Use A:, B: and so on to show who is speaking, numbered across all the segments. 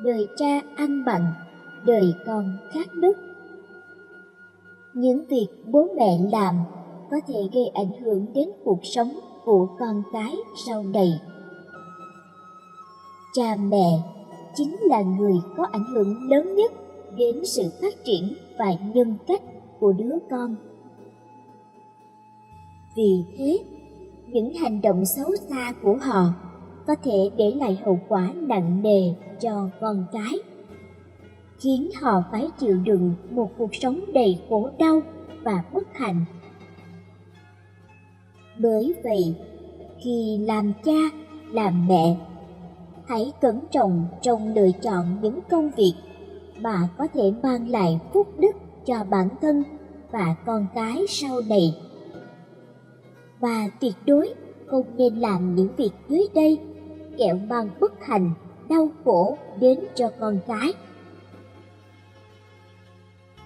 A: đời cha ăn mặn, đời con khát nước. Những việc bố mẹ làm có thể gây ảnh hưởng đến cuộc sống của con cái sau này. Cha mẹ chính là người có ảnh hưởng lớn nhất đến sự phát triển và nhân cách của đứa con. Vì thế, những hành động xấu xa của họ có thể để lại hậu quả nặng nề cho con cái, khiến họ phải chịu đựng một cuộc sống đầy khổ đau và bất hạnh. Bởi vậy, khi làm cha, làm mẹ, hãy cẩn trọng trong lựa chọn những công việc mà có thể mang lại phúc đức cho bản thân và con cái sau này. Và tuyệt đối không nên làm những việc dưới đây kẻo mang bất hạnh, đau khổ đến cho con cái.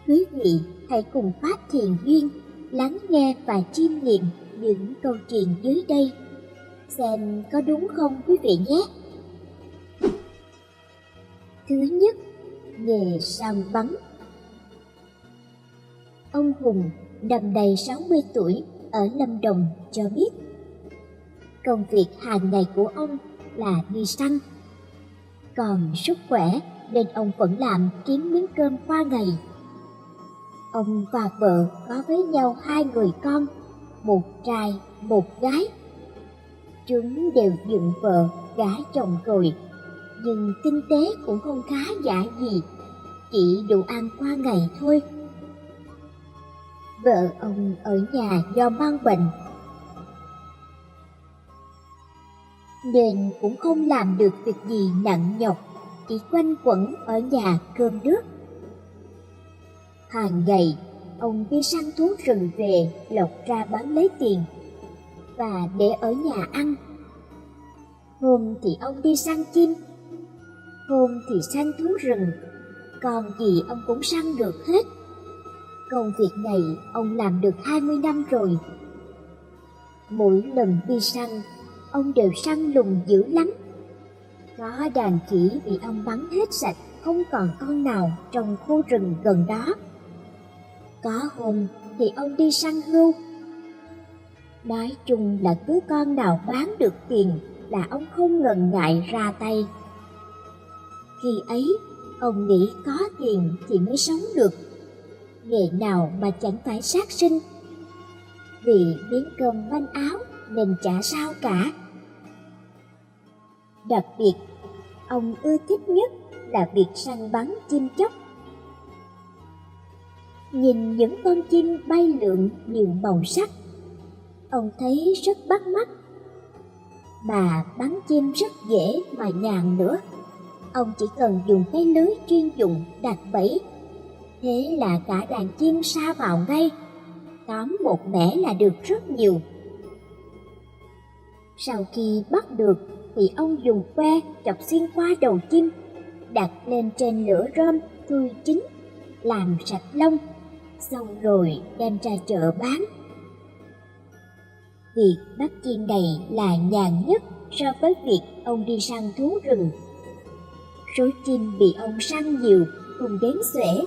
A: Quý vị hãy cùng Pháp Thiền Duyên lắng nghe và chiêm nghiệm những câu chuyện dưới đây, xem có đúng không quý vị nhé. Thứ nhất, nghề săn bắn. Ông Hùng, năm nay 60 tuổi, ở Lâm Đồng cho biết, công việc hàng ngày của ông là đi săn. Còn sức khỏe nên ông vẫn làm kiếm miếng cơm qua ngày. Ông và vợ có với nhau 2 người con, một trai, một gái. Chúng đều dựng vợ, gả chồng rồi, nhưng kinh tế cũng không khá giả gì, chỉ đủ ăn qua ngày thôi. Vợ ông ở nhà do mang bệnh, nên cũng không làm được việc gì nặng nhọc, chỉ quanh quẩn ở nhà cơm nước. Hàng ngày, ông đi săn thú rừng về lọc ra bán lấy tiền và để ở nhà ăn. Hôm thì ông đi săn chim, hôm thì săn thú rừng, còn gì ông cũng săn được hết. Công việc này ông làm được 20 năm rồi. Mỗi lần đi săn, ông đều săn lùng dữ lắm. Có đàn khỉ bị ông bắn hết sạch, không còn con nào trong khu rừng gần đó. Có hôm thì ông đi săn hươu. Nói chung là cứ con nào bán được tiền là ông không ngần ngại ra tay. Khi ấy, ông nghĩ có tiền thì mới sống được. Nghề nào mà chẳng phải sát sinh. Vì miếng cơm manh áo nên chả sao cả. Đặc biệt, ông ưa thích nhất là việc săn bắn chim chóc. Nhìn những con chim bay lượn nhiều màu sắc, ông thấy rất bắt mắt. Mà bắn chim rất dễ mà nhàn nữa. Ông chỉ cần dùng cái lưới chuyên dụng đặt bẫy. Thế là cả đàn chim sa vào ngay, tóm một mẻ là được rất nhiều. Sau khi bắt được thì ông dùng que chọc xuyên qua đầu chim, đặt lên trên lửa rơm thui chín, làm sạch lông, xong rồi đem ra chợ bán. Việc bắt chim này là nhàn nhất so với việc ông đi săn thú rừng. Số chim bị ông săn nhiều không đếm xuể.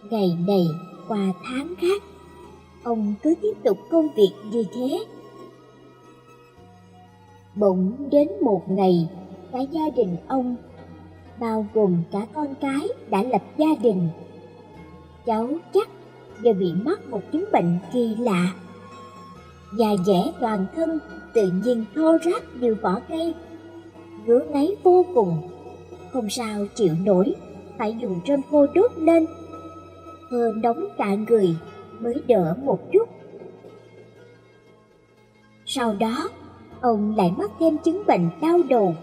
A: Ngày này qua tháng khác, ông cứ tiếp tục công việc như thế. Bỗng đến một ngày, cả gia đình ông, bao gồm cả con cái đã lập gia đình, cháu chắc đều bị mắc một chứng bệnh kỳ lạ. Da dẻ toàn thân tự nhiên thô ráp như vỏ cây, ngứa ngáy vô cùng, không sao chịu nổi, phải dùng rơm khô đốt lên, hơ nóng cả người mới đỡ một chút. Sau đó, ông lại mắc thêm chứng bệnh đau đầu.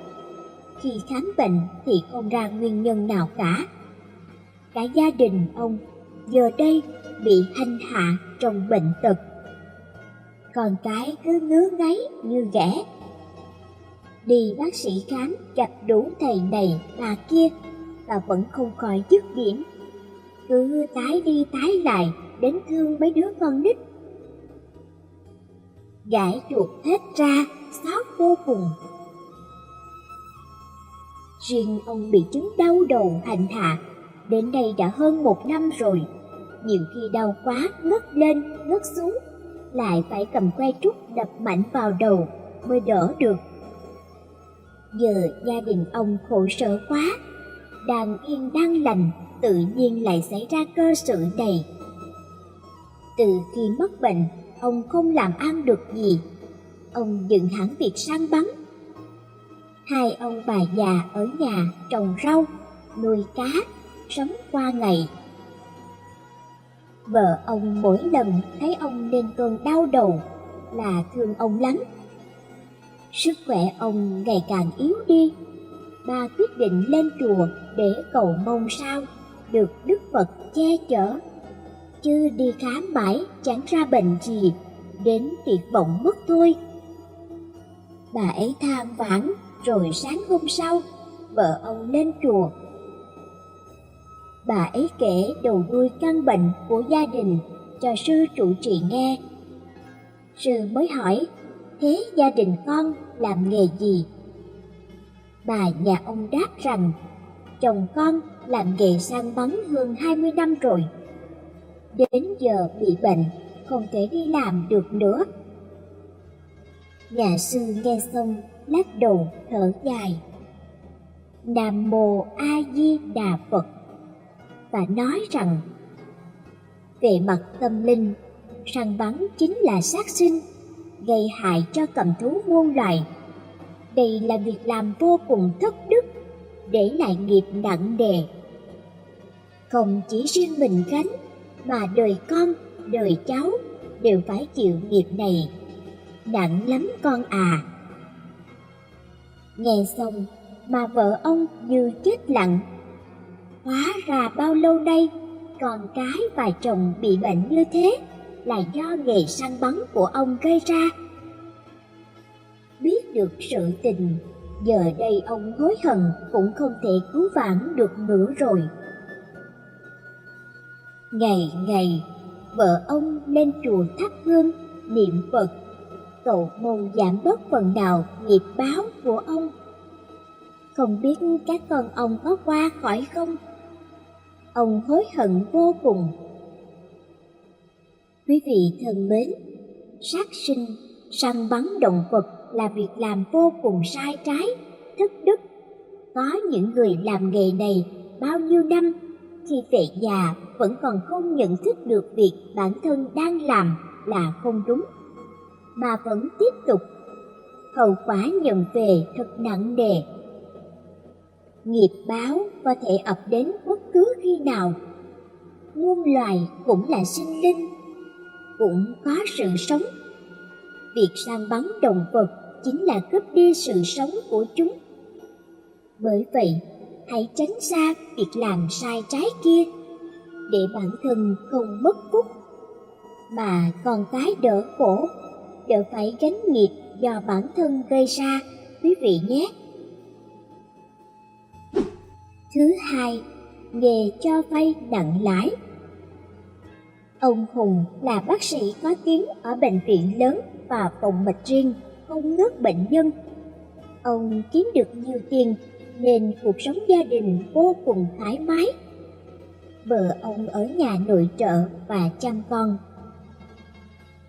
A: Khi khám bệnh thì không ra nguyên nhân nào cả. Cả gia đình ông giờ đây bị hành hạ trong bệnh tật. Con cái cứ ngứa ngáy như ghẻ. Đi bác sĩ khám gặp đủ thầy này bà kia và vẫn không khỏi dứt điểm. Cứ tái đi tái lại đến thương mấy đứa con nít. Gãi ruột hết ra, xót vô cùng. Riêng ông bị chứng đau đầu hành hạ, đến đây đã hơn 1 năm rồi. Nhiều khi đau quá ngất lên ngất xuống, lại phải cầm que trúc đập mạnh vào đầu mới đỡ được. Giờ gia đình ông khổ sở quá, đang yên đang lành tự nhiên lại xảy ra cơ sự này. Từ khi mất bệnh, ông không làm ăn được gì. Ông dừng hẳn việc săn bắn. Hai ông bà già ở nhà trồng rau, nuôi cá, sống qua ngày. Vợ ông mỗi lần thấy ông lên cơn đau đầu là thương ông lắm. Sức khỏe ông ngày càng yếu đi. Bà quyết định lên chùa để cầu mong sao được Đức Phật che chở, chứ đi khám mãi chẳng ra bệnh gì, đến tuyệt vọng mất thôi. Bà ấy than vãn, rồi sáng hôm sau, vợ ông lên chùa. Bà ấy kể đầu đuôi căn bệnh của gia đình cho sư trụ trì nghe. Sư mới hỏi, thế gia đình con làm nghề gì? Bà nhà ông đáp rằng, chồng con làm nghề săn bắn hơn 20 năm rồi. Đến giờ bị bệnh, không thể đi làm được nữa. Nhà sư nghe xong lắc đầu thở dài. Nam Mô A Di Đà Phật, và nói rằng, về mặt tâm linh, săn bắn chính là sát sinh, gây hại cho cầm thú muôn loài. Đây là việc làm vô cùng thất đức, để lại nghiệp nặng nề. Không chỉ riêng mình gánh, mà đời con, đời cháu đều phải chịu nghiệp này. Nặng lắm con à. Nghe xong mà vợ ông như chết lặng. Hóa ra bao lâu nay con cái và chồng bị bệnh như thế là do nghề săn bắn của ông gây ra. Biết được sự tình, giờ đây ông hối hận cũng không thể cứu vãn được nữa rồi. Ngày ngày, vợ ông lên chùa thắp hương, niệm Phật, cầu mong giảm bớt phần nào nghiệp báo của ông. Không biết các con ông có qua khỏi không? Ông hối hận vô cùng. Quý vị thân mến, sát sinh, săn bắn động vật là việc làm vô cùng sai trái, thất đức. Có những người làm nghề này bao nhiêu năm, khi về già vẫn còn không nhận thức được việc bản thân đang làm là không đúng, mà vẫn tiếp tục. Hậu quả nhận về thật nặng nề. Nghiệp báo có thể ập đến bất cứ khi nào. Muôn loài cũng là sinh linh, cũng có sự sống. Việc săn bắn động vật chính là cướp đi sự sống của chúng. Bởi vậy, hãy tránh xa việc làm sai trái kia, để bản thân không mất phúc, mà con cái đỡ khổ, đỡ phải gánh nghiệp do bản thân gây ra, quý vị nhé. Thứ hai, nghề cho vay nặng lãi. Ông Hùng là bác sĩ có tiếng ở bệnh viện lớn và phòng mạch riêng, không ngớt bệnh nhân. Ông kiếm được nhiều tiền nên cuộc sống gia đình vô cùng thoải mái. Vợ ông ở nhà nội trợ và chăm con.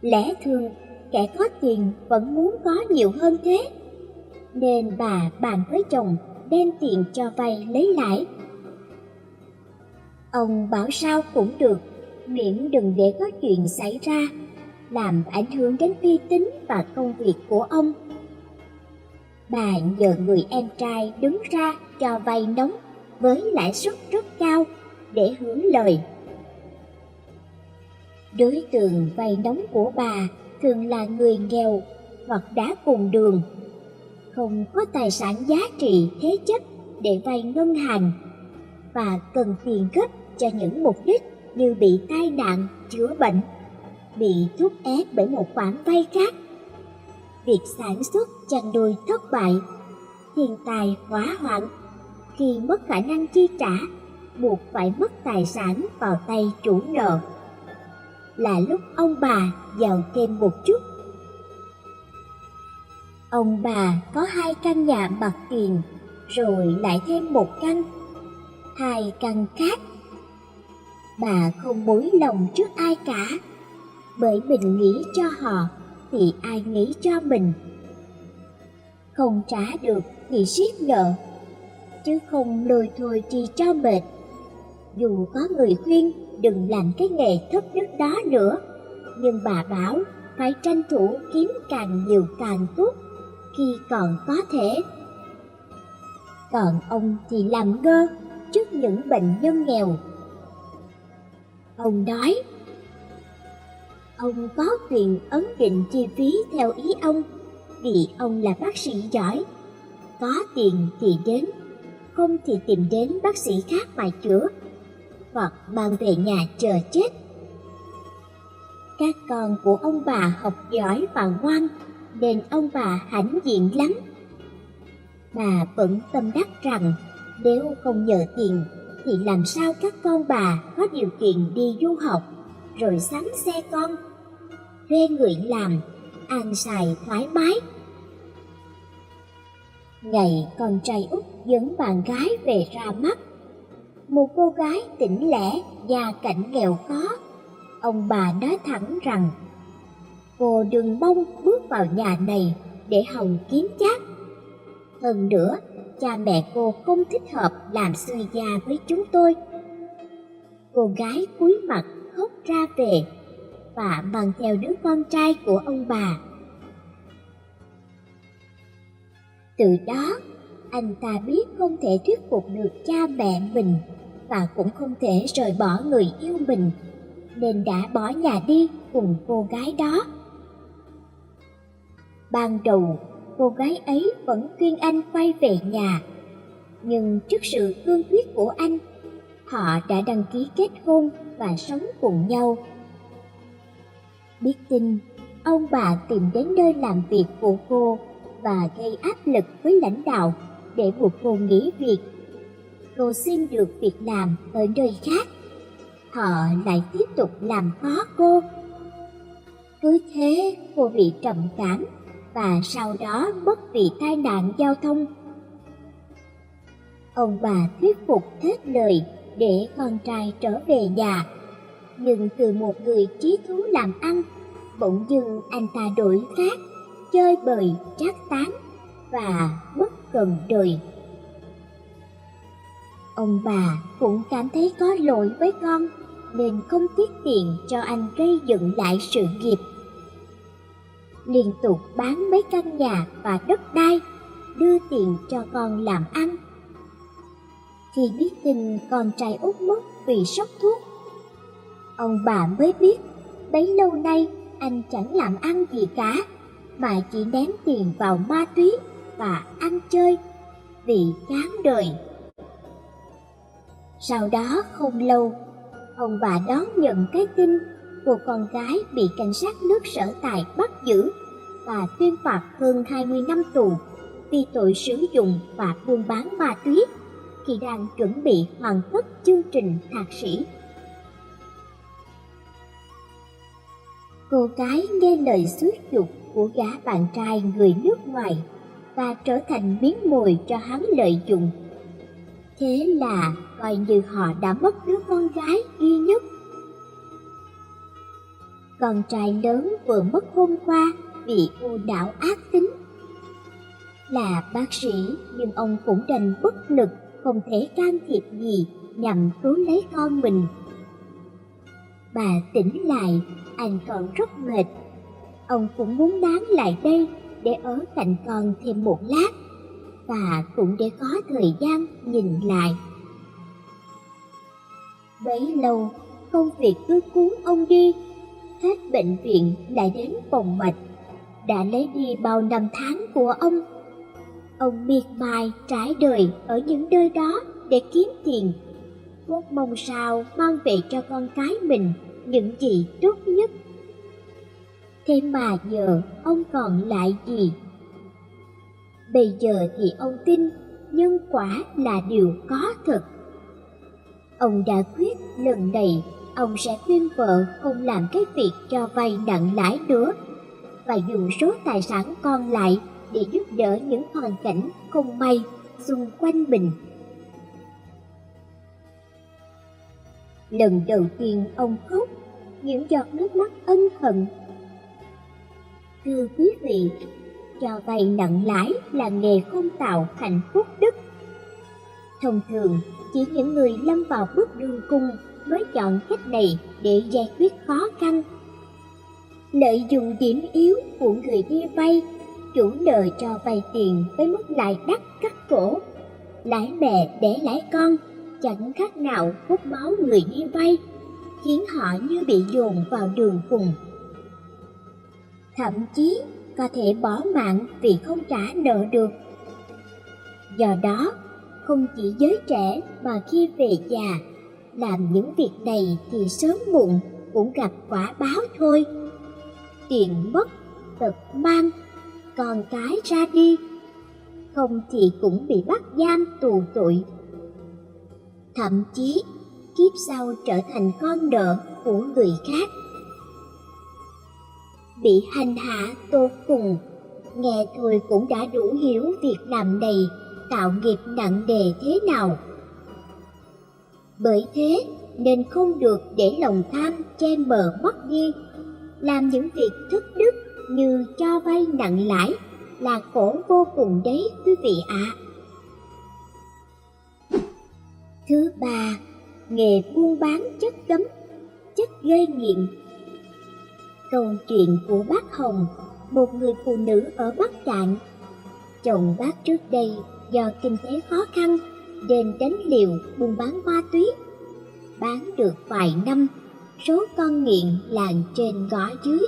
A: Lẽ thường, kẻ có tiền vẫn muốn có nhiều hơn thế, nên bà bàn với chồng đem tiền cho vay lấy lãi. Ông bảo sao cũng được, miễn đừng để có chuyện xảy ra, làm ảnh hưởng đến uy tín và công việc của ông. Bà nhờ người em trai đứng ra cho vay nóng với lãi suất rất cao để hưởng lời. Đối tượng vay nóng của bà thường là người nghèo hoặc đã cùng đường, không có tài sản giá trị thế chấp để vay ngân hàng, và cần tiền gấp cho những mục đích như bị tai nạn, chữa bệnh, bị thúc ép bởi một khoản vay khác, việc sản xuất chăn nuôi thất bại, thiên tai hỏa hoạn. Khi mất khả năng chi trả, buộc phải mất tài sản vào tay chủ nợ, là lúc ông bà giàu thêm một chút. Ông bà có 2 căn nhà mặt tiền, rồi lại thêm một căn, hai căn khác. Bà không bối lòng trước ai cả, bởi mình nghĩ cho họ thì ai nghĩ cho mình. Không trả được thì siết nợ, chứ không lôi thôi chi cho mệt. Dù có người khuyên đừng làm cái nghề thất đức đó nữa, nhưng bà bảo phải tranh thủ kiếm càng nhiều càng tốt khi còn có thể. Còn ông thì làm ngơ trước những bệnh nhân nghèo. Ông nói, ông có quyền ấn định chi phí theo ý ông, vì ông là bác sĩ giỏi. Có tiền thì đến, không thì tìm đến bác sĩ khác mà chữa, hoặc mang về nhà chờ chết. Các con của ông bà học giỏi và ngoan, nên ông bà hãnh diện lắm. Bà vẫn tâm đắc rằng nếu không nhờ tiền thì làm sao các con bà có điều kiện đi du học, rồi sắm xe con, thuê người làm, ăn xài thoải mái. Ngày con trai út dẫn bạn gái về ra mắt, một cô gái tỉnh lẻ, gia cảnh nghèo khó, ông bà nói thẳng rằng cô đừng mong bước vào nhà này để hòng kiếm chác. Hơn nữa, cha mẹ cô không thích hợp làm sư gia với chúng tôi. Cô gái cúi mặt khóc ra về và mang theo đứa con trai của ông bà. Từ đó, anh ta biết không thể thuyết phục được cha mẹ mình và cũng không thể rời bỏ người yêu mình, nên đã bỏ nhà đi cùng cô gái đó. Ban đầu, cô gái ấy vẫn khuyên anh quay về nhà, nhưng trước sự cương quyết của anh, họ đã đăng ký kết hôn và sống cùng nhau. Biết tin, ông bà tìm đến nơi làm việc của cô và gây áp lực với lãnh đạo để buộc cô nghỉ việc. Cô xin được việc làm ở nơi khác, họ lại tiếp tục làm khó cô. Cứ thế cô bị trầm cảm và sau đó mất vì tai nạn giao thông. Ông bà thuyết phục hết lời để con trai trở về nhà, nhưng từ một người chí thú làm ăn, bỗng dưng anh ta đổi khác, chơi bời trác tán và bất cần đời. Ông bà cũng cảm thấy có lỗi với con, nên không tiếc tiền cho anh gây dựng lại sự nghiệp. Liên tục bán mấy căn nhà và đất đai, đưa tiền cho con làm ăn. Khi biết tin con trai út mất vì sốc thuốc, ông bà mới biết bấy lâu nay anh chẳng làm ăn gì cả, mà chỉ ném tiền vào ma túy và ăn chơi vì chán đời. Sau đó không lâu, ông bà đón nhận cái tin cô con gái bị cảnh sát nước Sở Tại bắt giữ và tuyên phạt hơn 20 năm tù vì tội sử dụng và buôn bán ma túy khi đang chuẩn bị hoàn tất chương trình thạc sĩ. Cô gái nghe lời xúi giục của gã bạn trai người nước ngoài và trở thành miếng mồi cho hắn lợi dụng. Thế là coi như họ đã mất đứa con gái duy nhất. Con trai lớn vừa mất hôm qua vì u não ác tính. Là bác sĩ nhưng ông cũng đành bất lực, không thể can thiệp gì nhằm cứu lấy con mình. Bà tỉnh lại, anh còn rất mệt. Ông cũng muốn nán lại đây để ở cạnh con thêm một lát, và cũng để có thời gian nhìn lại. Bấy lâu, công việc cứ cuốn ông đi. Hết bệnh viện lại đến phòng mạch, đã lấy đi bao năm tháng của ông. Ông miệt mài trải đời ở những nơi đó để kiếm tiền, cốt mong sao mang về cho con cái mình những gì tốt nhất. Thế mà giờ ông còn lại gì? Bây giờ thì ông tin nhân quả là điều có thật. Ông đã quyết lần này ông sẽ khuyên vợ không làm cái việc cho vay nặng lãi nữa, và dùng số tài sản còn lại để giúp đỡ những hoàn cảnh không may xung quanh mình. Lần đầu tiên ông khóc, những giọt nước mắt ân hận. Thưa quý vị, cho vay nặng lãi là nghề không tạo hạnh phúc đức. Thông thường, chỉ những người lâm vào bước đường cùng mới chọn cách này để giải quyết khó khăn. Lợi dụng điểm yếu của người đi vay, chủ nợ cho vay tiền với mức lãi đắt cắt cổ. Lãi mẹ đẻ lãi con, chẳng khác nào hút máu người đi vay, khiến họ như bị dồn vào đường cùng. Thậm chí có thể bỏ mạng vì không trả nợ được. Do đó, không chỉ giới trẻ mà khi về già, làm những việc này thì sớm muộn cũng gặp quả báo thôi. Tiền mất, tật mang, con cái ra đi, không thì cũng bị bắt giam tù tội. Thậm chí, kiếp sau trở thành con nợ của người khác. Bị hành hạ tột cùng, nghe thôi cũng đã đủ hiểu việc làm này tạo nghiệp nặng nề thế nào. Bởi thế nên không được để lòng tham che mờ mắt đi, làm những việc thất đức như cho vay nặng lãi là khổ vô cùng đấy quý vị ạ. Thứ ba, nghề buôn bán chất cấm, chất gây nghiện. Câu chuyện của bác Hồng, một người phụ nữ ở Bắc Kạn. Chồng bác trước đây do kinh tế khó khăn nên đánh liều buôn bán ma túy. Bán được vài năm, số con nghiện làng trên ngõ dưới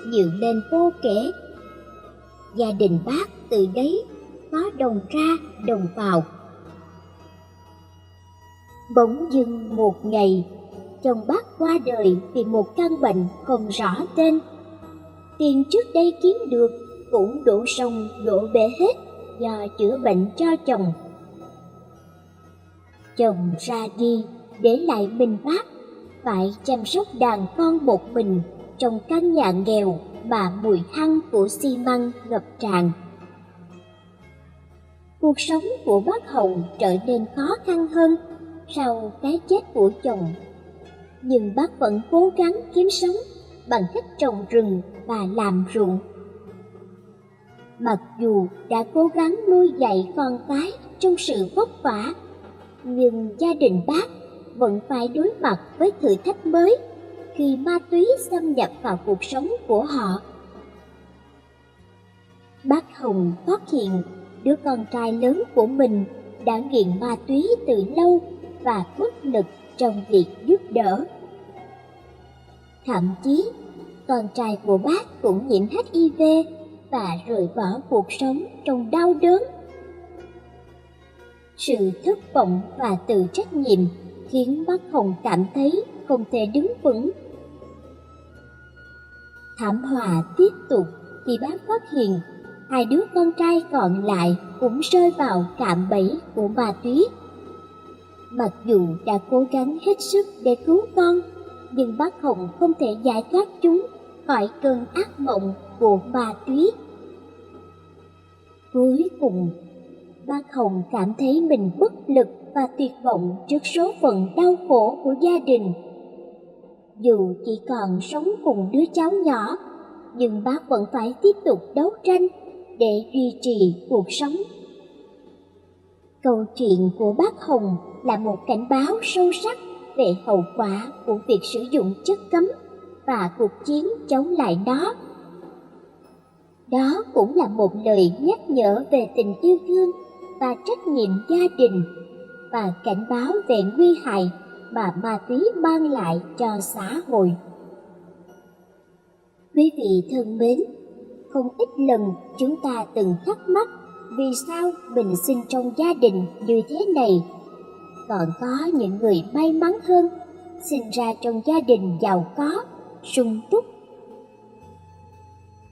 A: nhiều lên vô kể. Gia đình bác từ đấy có đồng ra đồng vào. Bỗng dưng một ngày, chồng bác qua đời vì một căn bệnh không rõ tên. Tiền trước đây kiếm được cũng đổ sông đổ bể hết do chữa bệnh cho chồng. Chồng ra đi để lại mình bác phải chăm sóc đàn con một mình trong căn nhà nghèo mà mùi hăng của xi măng ngập tràn. Cuộc sống của bác Hồng trở nên khó khăn hơn sau cái chết của chồng, nhưng bác vẫn cố gắng kiếm sống bằng cách trồng rừng và làm ruộng. Mặc dù đã cố gắng nuôi dạy con cái trong sự vất vả, nhưng gia đình bác vẫn phải đối mặt với thử thách mới khi ma túy xâm nhập vào cuộc sống của họ. Bác Hồng phát hiện đứa con trai lớn của mình đã nghiện ma túy từ lâu và bất lực trong việc giúp đỡ. Thậm chí, con trai của bác cũng nhiễm HIV và rời bỏ cuộc sống trong đau đớn. Sự thất vọng và tự trách nhiệm khiến bác Hồng cảm thấy không thể đứng vững. Thảm họa tiếp tục khi bác phát hiện hai đứa con trai còn lại cũng rơi vào cạm bẫy của ma túy. Mặc dù đã cố gắng hết sức để cứu con, nhưng bác Hồng không thể giải thoát chúng khỏi cơn ác mộng của ma túy. Cuối cùng, bác Hồng cảm thấy mình bất lực và tuyệt vọng trước số phận đau khổ của gia đình. Dù chỉ còn sống cùng đứa cháu nhỏ, nhưng bác vẫn phải tiếp tục đấu tranh để duy trì cuộc sống. Câu chuyện của bác Hồng là một cảnh báo sâu sắc về hậu quả của việc sử dụng chất cấm và cuộc chiến chống lại nó. Đó cũng là một lời nhắc nhở về tình yêu thương và trách nhiệm gia đình, và cảnh báo về nguy hại mà ma túy mang lại cho xã hội. Quý vị thân mến, không ít lần chúng ta từng thắc mắc vì sao mình sinh trong gia đình như thế này. Còn có những người may mắn hơn, sinh ra trong gia đình giàu có, sung túc.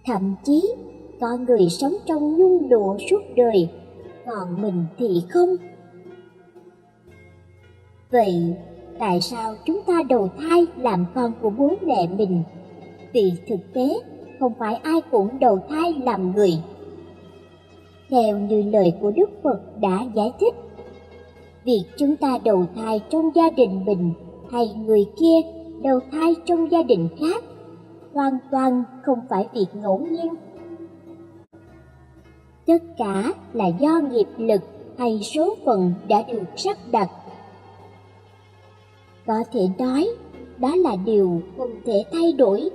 A: Thậm chí có người sống trong nhung lụa suốt đời, còn mình thì không. Vậy tại sao chúng ta đầu thai làm con của bố mẹ mình? Vì thực tế không phải ai cũng đầu thai làm người. Theo như lời của Đức Phật đã giải thích, việc chúng ta đầu thai trong gia đình mình hay người kia đầu thai trong gia đình khác hoàn toàn không phải việc ngẫu nhiên. Tất cả là do nghiệp lực hay số phận đã được sắp đặt. Có thể nói, đó là điều không thể thay đổi.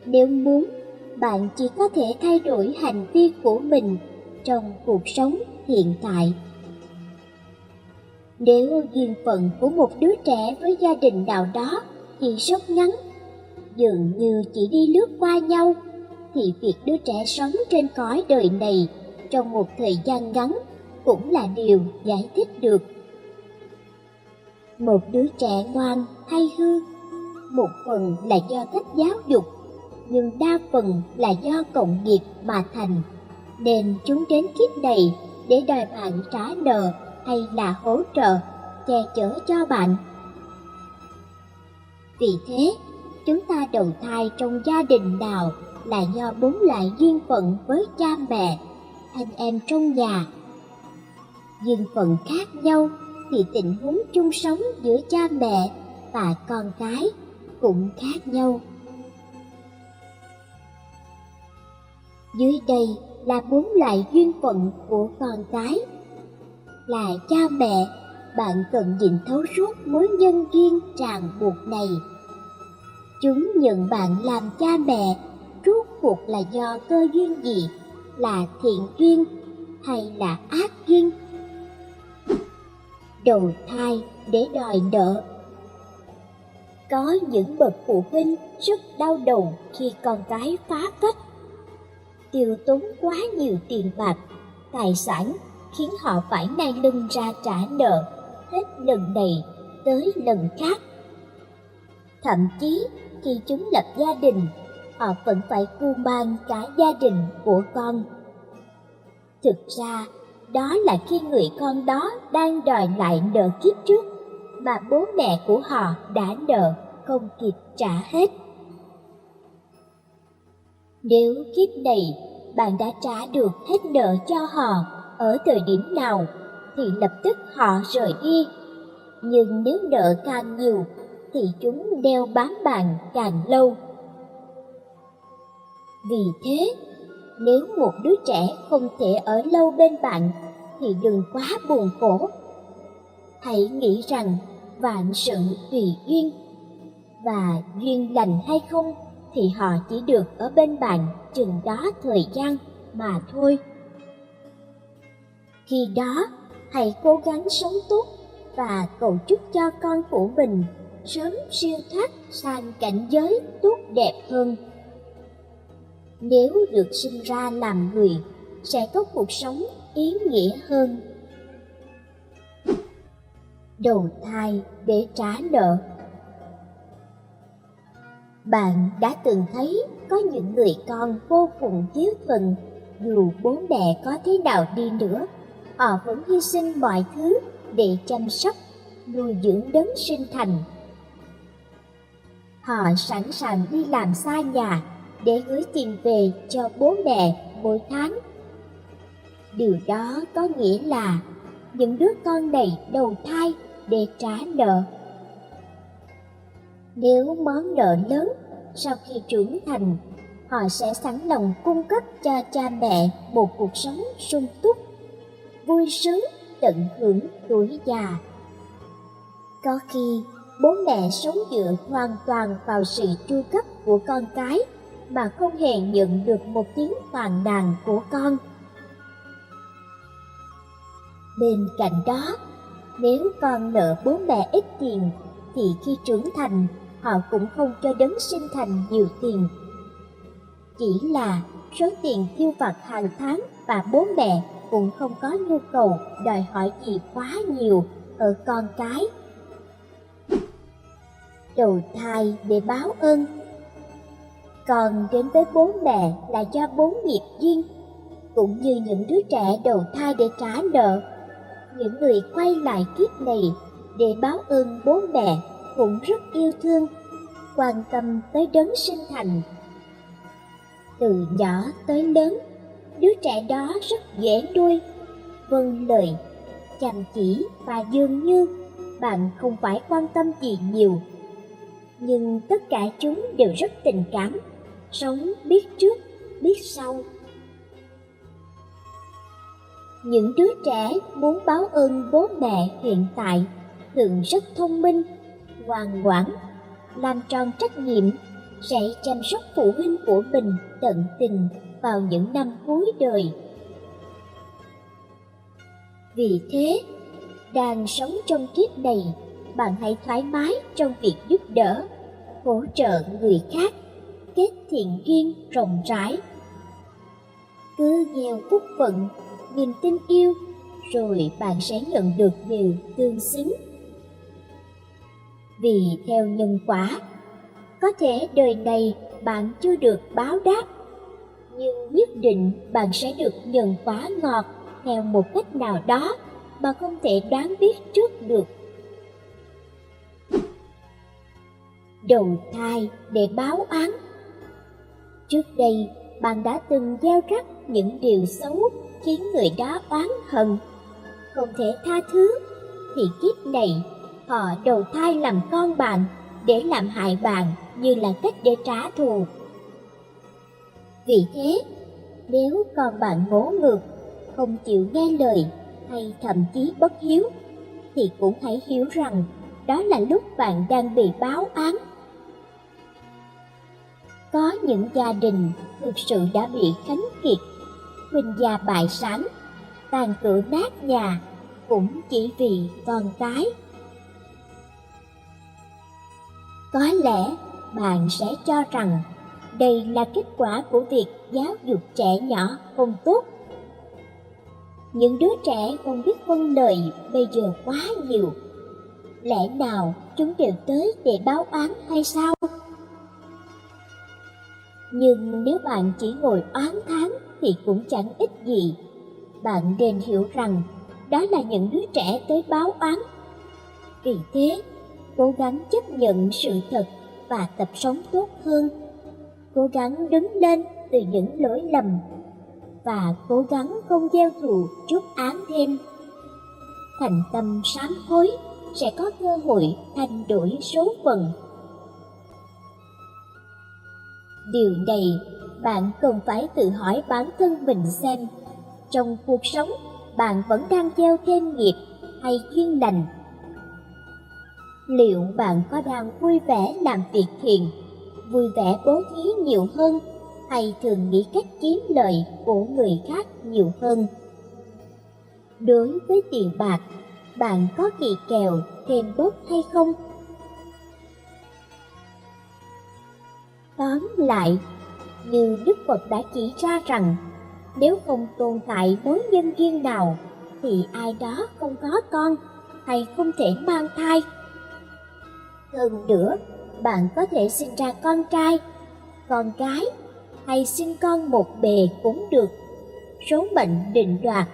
A: Nếu muốn, bạn chỉ có thể thay đổi hành vi của mình trong cuộc sống hiện tại. Nếu duyên phận của một đứa trẻ với gia đình nào đó thì rất ngắn, dường như chỉ đi lướt qua nhau, thì việc đứa trẻ sống trên cõi đời này trong một thời gian ngắn cũng là điều giải thích được. Một đứa trẻ ngoan hay hư, một phần là do cách giáo dục, nhưng đa phần là do cộng nghiệp mà thành, nên chúng đến kiếp này để đòi bạn trả nợ hay là hỗ trợ, che chở cho bạn. Vì thế, chúng ta đầu thai trong gia đình nào là do bốn loại duyên phận với cha mẹ, anh em trong nhà. Duyên phận khác nhau thì tình huống chung sống giữa cha mẹ và con cái cũng khác nhau. Dưới đây là 4 loại duyên phận của con cái. Là cha mẹ, bạn cần nhìn thấu suốt mối nhân duyên ràng buộc này. Chúng nhận bạn làm cha mẹ rốt cuộc là do cơ duyên gì, là thiện duyên hay là ác duyên? Đầu thai để đòi nợ. Có những bậc phụ huynh rất đau đầu khi con cái phá phách, tiêu tốn quá nhiều tiền bạc, tài sản, khiến họ phải nai lưng ra trả nợ hết lần này tới lần khác. Thậm chí khi chúng lập gia đình, họ vẫn phải cu mang cả gia đình của con. Thực ra, đó là khi người con đó đang đòi lại nợ kiếp trước mà bố mẹ của họ đã nợ không kịp trả hết. Nếu kiếp này bạn đã trả được hết nợ cho họ ở thời điểm nào thì lập tức họ rời đi. Nhưng nếu nợ càng nhiều thì chúng đeo bám bạn càng lâu. Vì thế, nếu một đứa trẻ không thể ở lâu bên bạn thì đừng quá buồn khổ. Hãy nghĩ rằng vạn sự tùy duyên, và duyên lành hay không thì họ chỉ được ở bên bạn chừng đó thời gian mà thôi. Khi đó, hãy cố gắng sống tốt và cầu chúc cho con của mình sớm siêu thoát sang cảnh giới tốt đẹp hơn. Nếu được sinh ra làm người, sẽ có cuộc sống ý nghĩa hơn. Đầu thai để trả nợ. Bạn đã từng thấy có những người con vô cùng hiếu thuận, dù bố mẹ có thế nào đi nữa, họ vẫn hy sinh mọi thứ để chăm sóc, nuôi dưỡng đấng sinh thành. Họ sẵn sàng đi làm xa nhà để gửi tiền về cho bố mẹ mỗi tháng. Điều đó có nghĩa là những đứa con này đầu thai để trả nợ. Nếu món nợ lớn, sau khi trưởng thành, họ sẽ sẵn lòng cung cấp cho cha mẹ một cuộc sống sung túc, vui sướng tận hưởng tuổi già. Có khi bố mẹ sống dựa hoàn toàn vào sự chu cấp của con cái mà không hề nhận được một tiếng phàn nàn của con. Bên cạnh đó, nếu con nợ bố mẹ ít tiền thì khi trưởng thành họ cũng không cho đấng sinh thành nhiều tiền. Chỉ là số tiền tiêu vặt hàng tháng và bố mẹ cũng không có nhu cầu đòi hỏi gì quá nhiều ở con cái. Đầu thai để báo ơn. Còn đến với bố mẹ là do bốn nghiệp duyên, cũng như những đứa trẻ đầu thai để trả nợ. Những người quay lại kiếp này để báo ơn bố mẹ cũng rất yêu thương, quan tâm tới đấng sinh thành. Từ nhỏ tới lớn, đứa trẻ đó rất dễ nuôi, vâng lời, chăm chỉ và dường như bạn không phải quan tâm gì nhiều. Nhưng tất cả chúng đều rất tình cảm, sống biết trước, biết sau. Những đứa trẻ muốn báo ơn bố mẹ hiện tại thường rất thông minh, ngoan ngoãn, làm tròn trách nhiệm, sẽ chăm sóc phụ huynh của mình tận tình vào những năm cuối đời. Vì thế, đang sống trong kiếp này, bạn hãy thoải mái trong việc giúp đỡ, hỗ trợ người khác, kết thiện duyên rộng rãi. Cứ gieo phúc phận, niềm tin yêu, rồi bạn sẽ nhận được điều tương xứng. Vì theo nhân quả, có thể đời này bạn chưa được báo đáp, nhưng nhất định bạn sẽ được nhận quả ngọt theo một cách nào đó mà không thể đoán biết trước được. Đầu thai để báo oán. Trước đây, bạn đã từng gieo rắc những điều xấu khiến người đó oán hận, không thể tha thứ, thì kiếp này họ đầu thai làm con bạn để làm hại bạn như là cách để trả thù. Vì thế, nếu con bạn ngỗ ngược, không chịu nghe lời hay thậm chí bất hiếu, thì cũng hãy hiểu rằng đó là lúc bạn đang bị báo án. Có những gia đình thực sự đã bị khánh kiệt, huynh gia bại sản, tàn cửa nát nhà, cũng chỉ vì con cái. Có lẽ bạn sẽ cho rằng đây là kết quả của việc giáo dục trẻ nhỏ không tốt. Những đứa trẻ không biết vâng lời bây giờ quá nhiều. Lẽ nào chúng đều tới để báo oán hay sao? Nhưng nếu bạn chỉ ngồi oán thán thì cũng chẳng ích gì. Bạn nên hiểu rằng đó là những đứa trẻ tới báo oán. Vì thế, cố gắng chấp nhận sự thật và tập sống tốt hơn. Cố gắng đứng lên từ những lỗi lầm và cố gắng không gieo thù chuốc oán thêm. Thành tâm sám hối sẽ có cơ hội thay đổi số phận. Điều này bạn cần phải tự hỏi bản thân mình xem, trong cuộc sống bạn vẫn đang gieo thêm nghiệp hay duyên lành? Liệu bạn có đang vui vẻ làm việc thiện, vui vẻ bố thí nhiều hơn, hay thường nghĩ cách kiếm lợi của người khác nhiều hơn? Đối với tiền bạc, bạn có kỳ kèo thêm bớt hay không? Tóm lại, như Đức Phật đã chỉ ra rằng, nếu không tồn tại mối nhân duyên nào, thì ai đó không có con hay không thể mang thai. Hơn nữa, bạn có thể sinh ra con trai, con gái hay sinh con một bề cũng được, số mệnh định đoạt.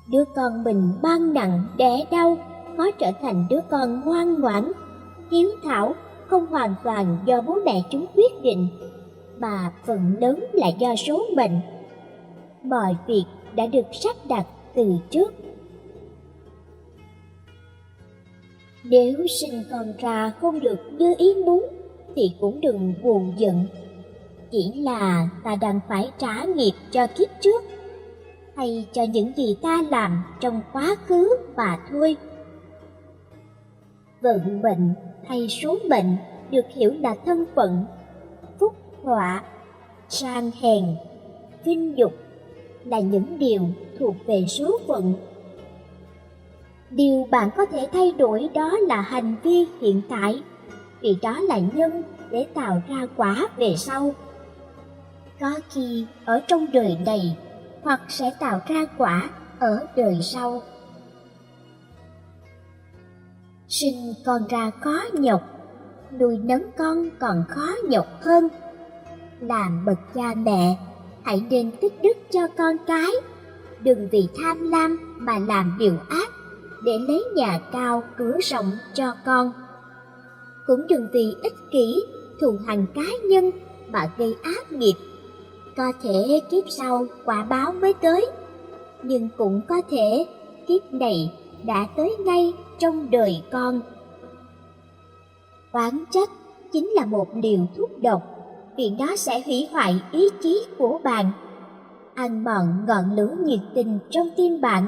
A: Đứa con mình mang nặng đẻ đau có trở thành đứa con ngoan ngoãn, hiếu thảo không hoàn toàn do bố mẹ chúng quyết định, mà phần lớn là do số mệnh. Mọi việc đã được sắp đặt từ trước. Nếu sinh con ra không được như ý muốn thì cũng đừng buồn giận. Chỉ là ta đang phải trả nghiệp cho kiếp trước, hay cho những gì ta làm trong quá khứ mà thôi. Vận mệnh hay số mệnh được hiểu là thân phận, phúc họa, sang hèn, vinh nhục là những điều thuộc về số phận. Điều bạn có thể thay đổi đó là hành vi hiện tại, vì đó là nhân để tạo ra quả về sau. Có khi ở trong đời này, hoặc sẽ tạo ra quả ở đời sau. Sinh con ra khó nhọc, nuôi nấng con còn khó nhọc hơn. Làm bậc cha mẹ, hãy nên tích đức cho con cái, đừng vì tham lam mà làm điều ác để lấy nhà cao cửa rộng cho con. Cũng đừng vì ích kỷ, thù hằn cá nhân mà gây ác nghiệp. Có thể kiếp sau quả báo mới tới, nhưng cũng có thể kiếp này đã tới ngay trong đời con. Oán trách chính là một liều thuốc độc, vì nó sẽ hủy hoại ý chí của bạn, ăn mòn ngọn lửa nhiệt tình trong tim bạn.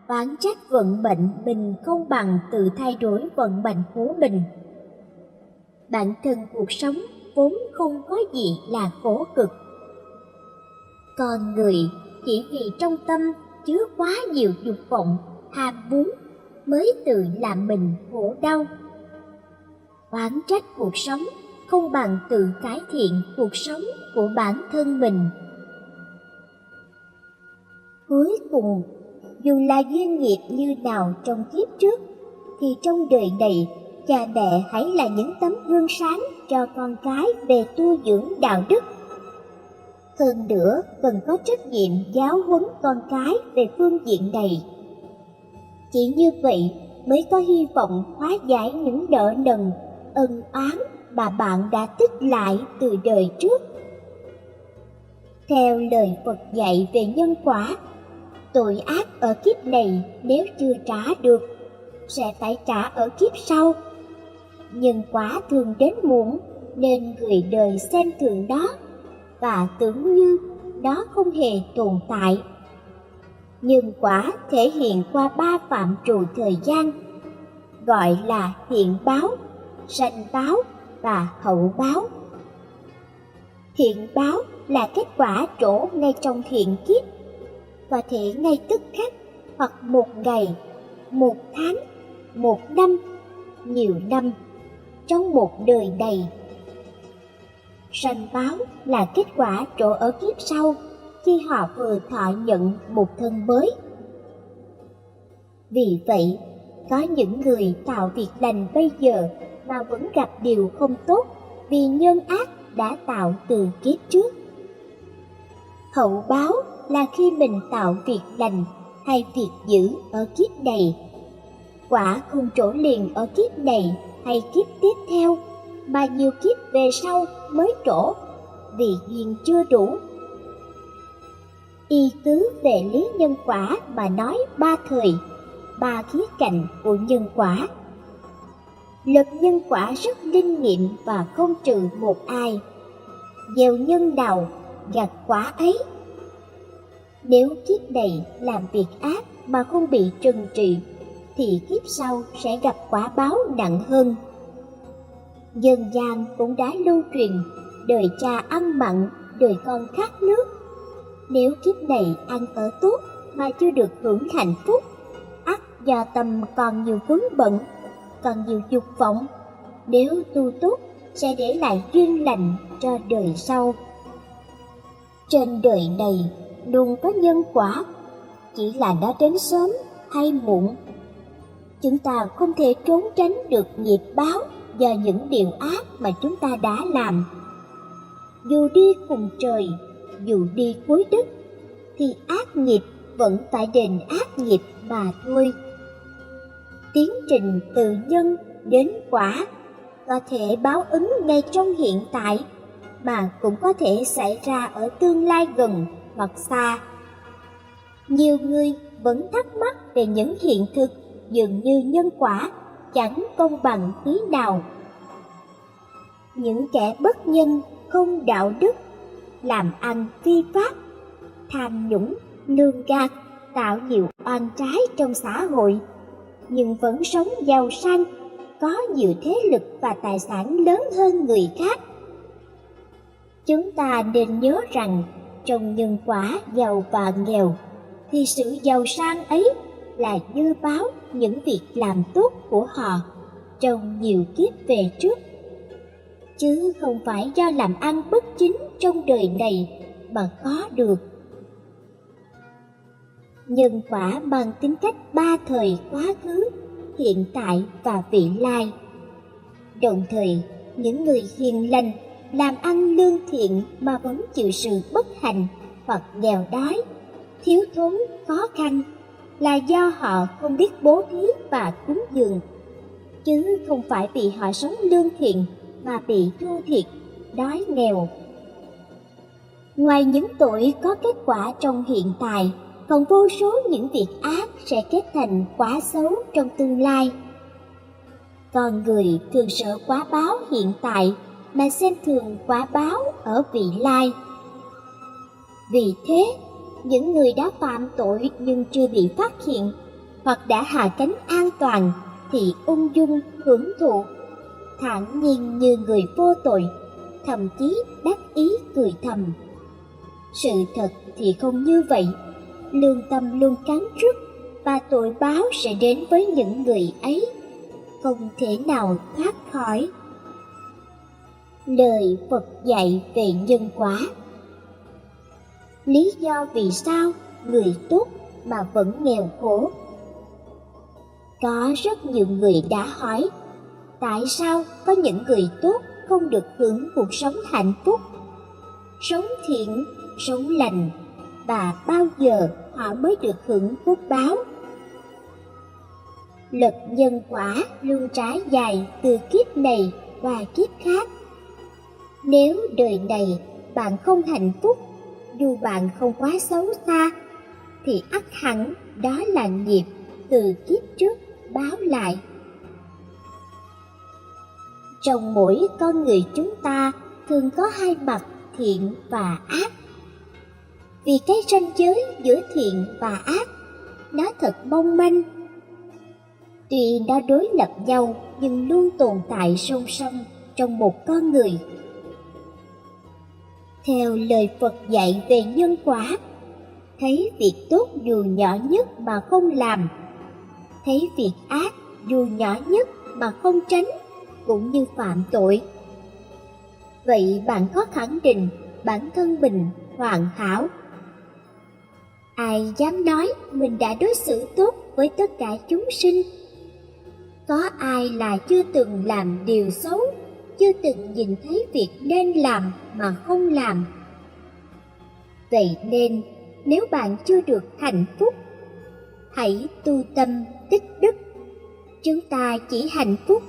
A: Oán trách vận mệnh mình không bằng tự thay đổi vận mệnh của mình. Bản thân cuộc sống vốn không có gì là khổ cực. Con người chỉ vì trong tâm chứa quá nhiều dục vọng, ham muốn mới tự làm mình khổ đau. Oán trách cuộc sống không bằng tự cải thiện cuộc sống của bản thân mình. Cuối cùng, dù là duyên nghiệp như nào trong kiếp trước, thì trong đời này, cha mẹ hãy là những tấm gương sáng cho con cái về tu dưỡng đạo đức. Hơn nữa, cần có trách nhiệm giáo huấn con cái về phương diện này. Chỉ như vậy mới có hy vọng hóa giải những nợ nần, ân oán mà bạn đã tích lại từ đời trước. Theo lời Phật dạy về nhân quả, tội ác ở kiếp này nếu chưa trả được, sẽ phải trả ở kiếp sau. Nhân quả thường đến muộn, nên người đời xem thường nó và tưởng như nó không hề tồn tại. Nhân quả thể hiện qua 3 phạm trù thời gian, gọi là hiện báo, sanh báo và hậu báo. Hiện báo là kết quả trổ ngay trong hiện kiếp, có thể ngay tức khắc hoặc một ngày, một tháng, một năm, nhiều năm trong một đời này. Sanh báo là kết quả trổ ở kiếp sau, khi họ vừa thọ nhận một thân mới. Vì vậy, có những người tạo việc lành bây giờ mà vẫn gặp điều không tốt vì nhân ác đã tạo từ kiếp trước. Hậu báo là khi mình tạo việc lành hay việc dữ ở kiếp này, quả không trổ liền ở kiếp này hay kiếp tiếp theo, mà nhiều kiếp về sau mới trổ, vì duyên chưa đủ. Y cứ về lý nhân quả mà nói 3 thời, 3 khía cạnh của nhân quả. Luật nhân quả rất linh nghiệm và không trừ một ai. Gieo nhân nào gặt quả ấy. Nếu kiếp này làm việc ác mà không bị trừng trị, thì kiếp sau sẽ gặp quả báo nặng hơn. Dân gian cũng đã lưu truyền, đời cha ăn mặn, đời con khát nước. Nếu kiếp này ăn ở tốt mà chưa được hưởng hạnh phúc, ắt do tâm còn nhiều vướng bận, còn nhiều dục vọng. Nếu tu tốt sẽ để lại duyên lành cho đời sau. Trên đời này luôn có nhân quả, chỉ là nó đến sớm hay muộn. Chúng ta không thể trốn tránh được nghiệp báo do những điều ác mà chúng ta đã làm. Dù đi cùng trời, dù đi cuối đất, thì ác nghiệp vẫn phải đền ác nghiệp mà thôi. Tiến trình từ nhân đến quả có thể báo ứng ngay trong hiện tại, mà cũng có thể xảy ra ở tương lai gần hoặc xa. Nhiều người vẫn thắc mắc về những hiện thực dường như nhân quả chẳng công bằng tí nào. Những kẻ bất nhân, không đạo đức, làm ăn phi pháp, tham nhũng, lường gạt, tạo nhiều oan trái trong xã hội, nhưng vẫn sống giàu sang, có nhiều thế lực và tài sản lớn hơn người khác. Chúng ta nên nhớ rằng trong nhân quả giàu và nghèo, thì sự giàu sang ấy là dư báo những việc làm tốt của họ trong nhiều kiếp về trước, chứ không phải do làm ăn bất chính trong đời này mà có được. Nhân quả mang tính cách 3 thời quá khứ, hiện tại và vị lai. Đồng thời, những người hiền lành làm ăn lương thiện mà vẫn chịu sự bất hạnh hoặc nghèo đói, thiếu thốn, khó khăn là do họ không biết bố thí và cúng dường, chứ không phải vì họ sống lương thiện mà bị thua thiệt, đói nghèo. Ngoài những tội có kết quả trong hiện tại, còn vô số những việc ác sẽ kết thành quả xấu trong tương lai. Con người thường sợ quả báo hiện tại mà xem thường quả báo ở vị lai. Vì thế, những người đã phạm tội nhưng chưa bị phát hiện hoặc đã hạ cánh an toàn thì ung dung hưởng thụ, thản nhiên như người vô tội, thậm chí đắc ý cười thầm. Sự thật thì không như vậy, lương tâm luôn cắn rứt và tội báo sẽ đến với những người ấy, không thể nào thoát khỏi. Lời Phật dạy về nhân quả. Lý do vì sao người tốt mà vẫn nghèo khổ? Có rất nhiều người đã hỏi, tại sao có những người tốt không được hưởng cuộc sống hạnh phúc, sống thiện, sống lành, và bao giờ họ mới được hưởng phúc báo? Luật nhân quả luôn trải dài từ kiếp này qua kiếp khác. Nếu đời này bạn không hạnh phúc, dù bạn không quá xấu xa, thì ắt hẳn đó là nghiệp từ kiếp trước báo lại. Trong mỗi con người chúng ta thường có hai mặt thiện và ác. Vì cái ranh giới giữa thiện và ác, nó thật mong manh. Tuy nó đối lập nhau nhưng luôn tồn tại song song trong một con người. Theo lời Phật dạy về nhân quả, thấy việc tốt dù nhỏ nhất mà không làm, thấy việc ác dù nhỏ nhất mà không tránh, cũng như phạm tội. Vậy bạn có khẳng định bản thân mình hoàn hảo? Ai dám nói mình đã đối xử tốt với tất cả chúng sinh? Có ai là chưa từng làm điều xấu, chưa từng nhìn thấy việc nên làm mà không làm? Vậy nên, nếu bạn chưa được hạnh phúc, hãy tu tâm tích đức. Chúng ta chỉ hạnh phúc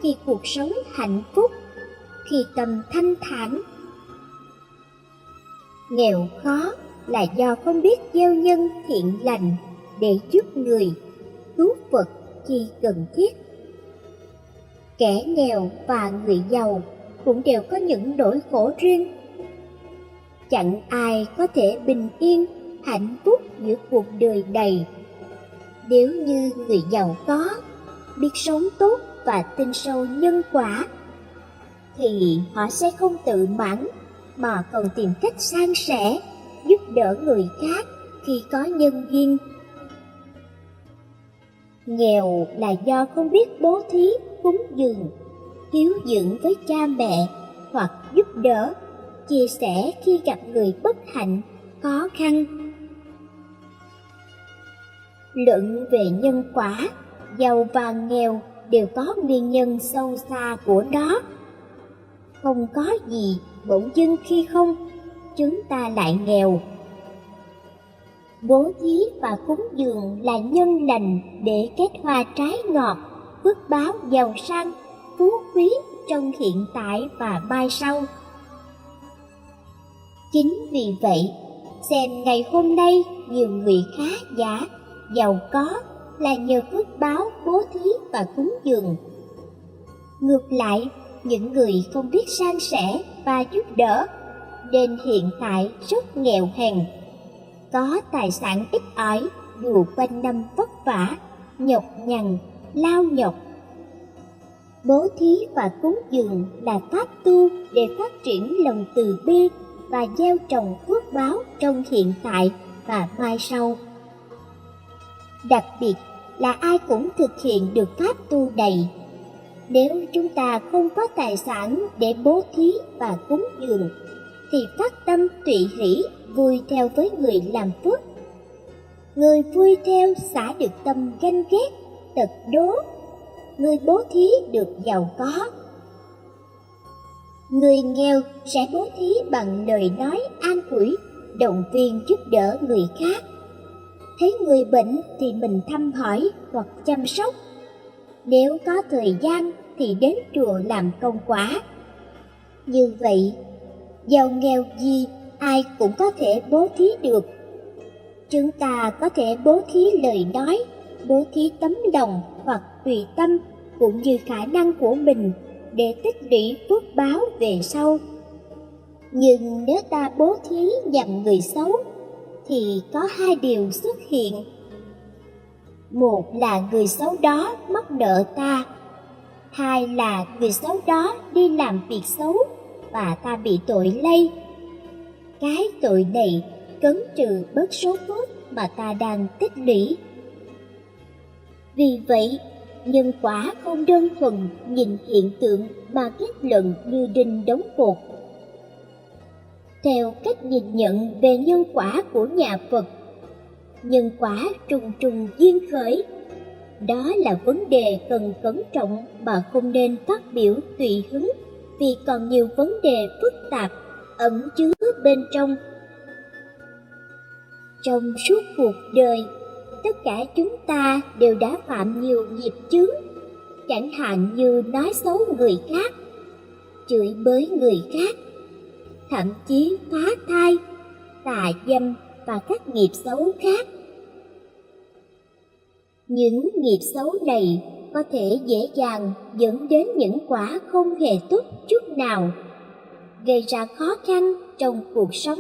A: khi cuộc sống hạnh phúc, khi tâm thanh thản. Nghèo khó là do không biết gieo nhân thiện lành để giúp người, cứu Phật khi cần thiết. Kẻ nghèo và người giàu cũng đều có những nỗi khổ riêng. Chẳng ai có thể bình yên, hạnh phúc giữa cuộc đời này. Nếu như người giàu có, biết sống tốt và tin sâu nhân quả, thì họ sẽ không tự mãn mà còn tìm cách san sẻ, giúp đỡ người khác khi có nhân duyên. Nghèo là do không biết bố thí, cúng dường, hiếu dưỡng với cha mẹ hoặc giúp đỡ, chia sẻ khi gặp người bất hạnh, khó khăn. Luận về nhân quả, giàu và nghèo đều có nguyên nhân sâu xa của nó. Không có gì bỗng dưng khi không, chúng ta lại nghèo. Bố thí và cúng dường là nhân lành để kết hoa trái ngọt, phước báo giàu sang, phú quý trong hiện tại và mai sau. Chính vì vậy, xem ngày hôm nay nhiều người khá giả, giàu có là nhờ phước báo bố thí và cúng dường. Ngược lại, những người không biết san sẻ và giúp đỡ nên hiện tại rất nghèo hèn, có tài sản ít ỏi dù quanh năm vất vả, nhọc nhằn, lao nhọc. Bố thí và cúng dường là pháp tu để phát triển lòng từ bi và gieo trồng phước báo trong hiện tại và mai sau. Đặc biệt là ai cũng thực hiện được pháp tu này. Nếu chúng ta không có tài sản để bố thí và cúng dường, thì phát tâm tùy hỷ vui theo với người làm phước. Người vui theo xả được tâm ganh ghét, tật đố. Người bố thí được giàu có. Người nghèo sẽ bố thí bằng lời nói an ủi, động viên giúp đỡ người khác. Thấy người bệnh thì mình thăm hỏi hoặc chăm sóc. Nếu có thời gian thì đến chùa làm công quả. Như vậy, giàu nghèo gì ai cũng có thể bố thí được. Chúng ta có thể bố thí lời nói, bố thí tấm lòng hoặc tùy tâm cũng như khả năng của mình để tích lũy phước báo về sau. Nhưng nếu ta bố thí nhằm người xấu thì có hai điều xuất hiện. Một là người xấu đó mắc nợ ta, hai là người xấu đó đi làm việc xấu và ta bị tội lây. Cái tội này cấn trừ bớt số phước mà ta đang tích lũy. Vì vậy, nhân quả không đơn thuần nhìn hiện tượng mà kết luận như đinh đóng cột. Theo cách nhìn nhận về nhân quả của nhà Phật, nhân quả trùng trùng duyên khởi. Đó là vấn đề cần cẩn trọng mà không nên phát biểu tùy hứng, vì còn nhiều vấn đề phức tạp ẩn chứa bên trong. Trong suốt cuộc đời, tất cả chúng ta đều đã phạm nhiều nghiệp chướng, chẳng hạn như nói xấu người khác, chửi bới người khác, thậm chí phá thai, tà dâm và các nghiệp xấu khác. Những nghiệp xấu này có thể dễ dàng dẫn đến những quả không hề tốt chút nào, gây ra khó khăn trong cuộc sống.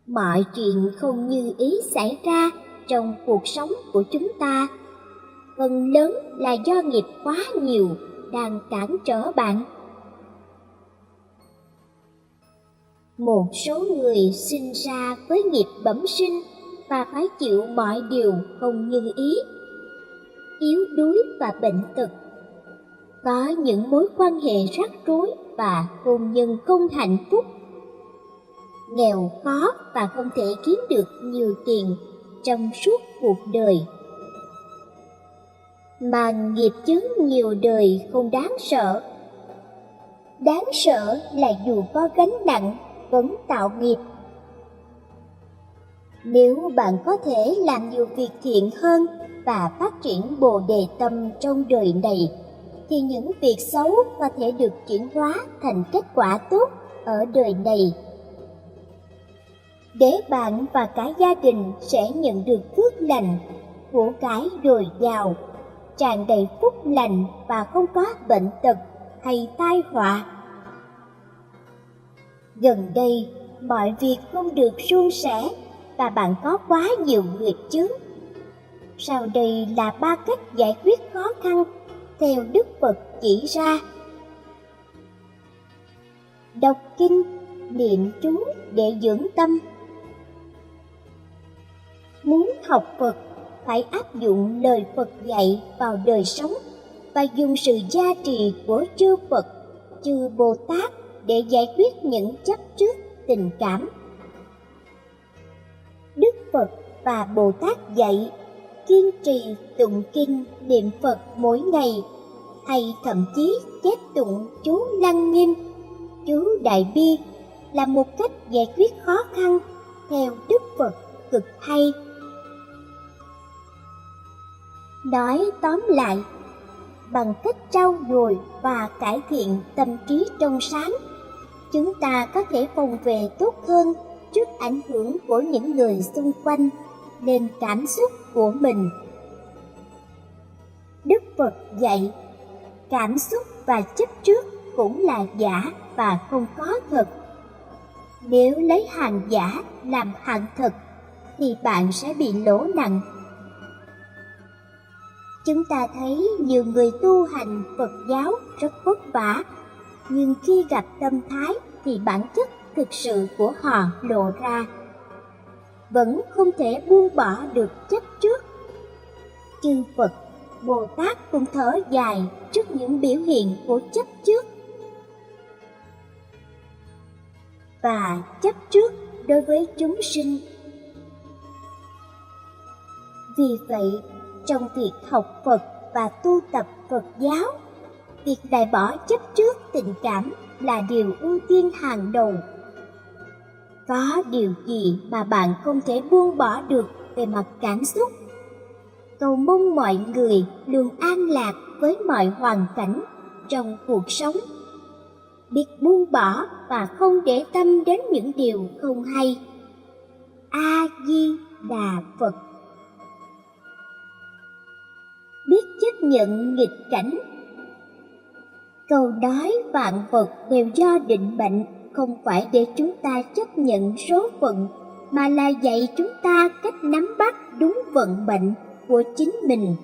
A: Mọi chuyện không như ý xảy ra trong cuộc sống của chúng ta, phần lớn là do nghiệp quá nhiều đang cản trở bạn. Một số người sinh ra với nghiệp bẩm sinh và phải chịu mọi điều không như ý, yếu đuối và bệnh tật, có những mối quan hệ rắc rối và hôn nhân không hạnh phúc, nghèo khó và không thể kiếm được nhiều tiền trong suốt cuộc đời. Mà nghiệp chướng nhiều đời không đáng sợ. Đáng sợ là dù có gánh nặng vẫn tạo nghiệp. Nếu bạn có thể làm nhiều việc thiện hơn và phát triển Bồ Đề tâm trong đời này, thì những việc xấu có thể được chuyển hóa thành kết quả tốt ở đời này. Để bạn và cả gia đình sẽ nhận được phước lành, của cải dồi dào, tràn đầy phúc lành và không có bệnh tật hay tai họa. Gần đây, mọi việc không được suôn sẻ và bạn có quá nhiều nghiệp chướng. Sau đây là 3 cách giải quyết khó khăn theo Đức Phật chỉ ra. Đọc kinh, niệm chú để dưỡng tâm. Muốn học Phật, phải áp dụng lời Phật dạy vào đời sống và dùng sự gia trì của chư Phật, chư Bồ Tát để giải quyết những chấp trước tình cảm. Đức Phật và Bồ Tát dạy kiên trì tụng kinh niệm Phật mỗi ngày, hay thậm chí chép tụng chú Lăng Nghiêm, chú Đại Bi là một cách giải quyết khó khăn theo Đức Phật cực hay. Nói tóm lại, bằng cách trau dồi và cải thiện tâm trí trong sáng, chúng ta có thể phòng vệ tốt hơn trước ảnh hưởng của những người xung quanh lên cảm xúc của mình. Đức Phật dạy, cảm xúc và chấp trước cũng là giả và không có thật. Nếu lấy hàng giả làm hàng thật, thì bạn sẽ bị lỗ nặng. Chúng ta thấy nhiều người tu hành Phật giáo rất vất vả, nhưng khi gặp tâm thái thì bản chất thực sự của họ lộ ra. Vẫn không thể buông bỏ được chấp trước. Chư Phật, Bồ Tát cũng thở dài trước những biểu hiện của chấp trước. Và chấp trước đối với chúng sinh. Vì vậy, trong việc học Phật và tu tập Phật giáo, việc loại bỏ chấp trước tình cảm là điều ưu tiên hàng đầu. Có điều gì mà bạn không thể buông bỏ được về mặt cảm xúc? Cầu mong mọi người luôn an lạc với mọi hoàn cảnh trong cuộc sống. biết buông bỏ và không để tâm đến những điều không hay. A Di Đà Phật. Biết chấp nhận nghịch cảnh. Câu nói vạn vật đều do định mệnh không phải để chúng ta chấp nhận số phận, mà là dạy chúng ta cách nắm bắt đúng vận mệnh của chính mình.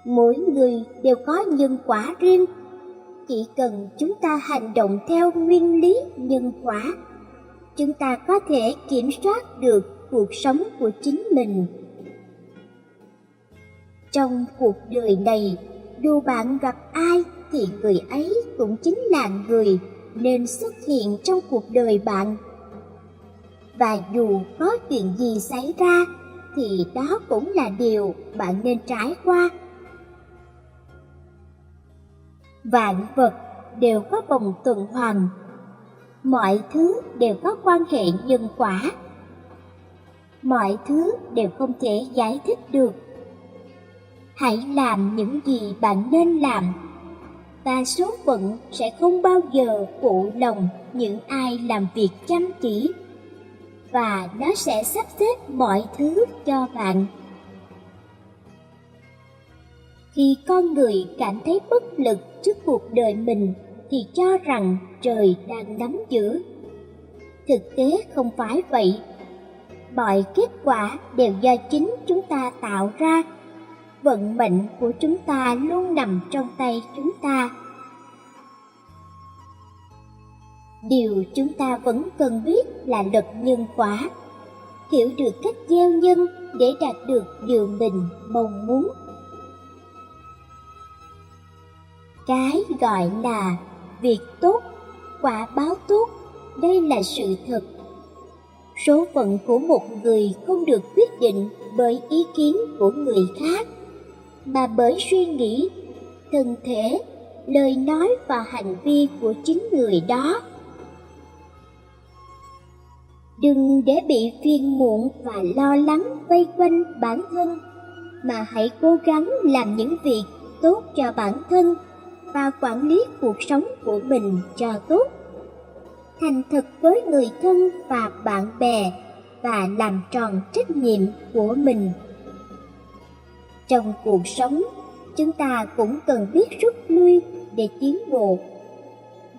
A: Mỗi người đều có nhân quả riêng, chỉ cần chúng ta hành động theo nguyên lý nhân quả, chúng ta có thể kiểm soát được cuộc sống của chính mình. Trong cuộc đời này, dù bạn gặp ai thì người ấy cũng chính là người nên xuất hiện trong cuộc đời bạn. Và dù có chuyện gì xảy ra thì đó cũng là điều bạn nên trải qua. Vạn vật đều có vòng tuần hoàn, mọi thứ đều có quan hệ nhân quả. Mọi thứ đều không thể giải thích được. Hãy làm những gì bạn nên làm, và số phận sẽ không bao giờ phụ lòng những ai làm việc chăm chỉ, và nó sẽ sắp xếp mọi thứ cho bạn. Khi con người cảm thấy bất lực trước cuộc đời mình thì cho rằng trời đang nắm giữ. Thực tế không phải vậy. Mọi kết quả đều do chính chúng ta tạo ra. Vận mệnh của chúng ta luôn nằm trong tay chúng ta. Điều chúng ta vẫn cần biết là luật nhân quả, hiểu được cách gieo nhân để đạt được điều mình mong muốn. Cái gọi là việc tốt, quả báo tốt, đây là sự thật. Số phận của một người không được quyết định bởi ý kiến của người khác, mà bởi suy nghĩ, thân thể, lời nói và hành vi của chính người đó. Đừng để bị phiền muộn và lo lắng vây quanh bản thân, mà hãy cố gắng làm những việc tốt cho bản thân và quản lý cuộc sống của mình cho tốt. Thành thật với người thân và bạn bè và làm tròn trách nhiệm của mình. Trong cuộc sống, chúng ta cũng cần biết rút lui để tiến bộ.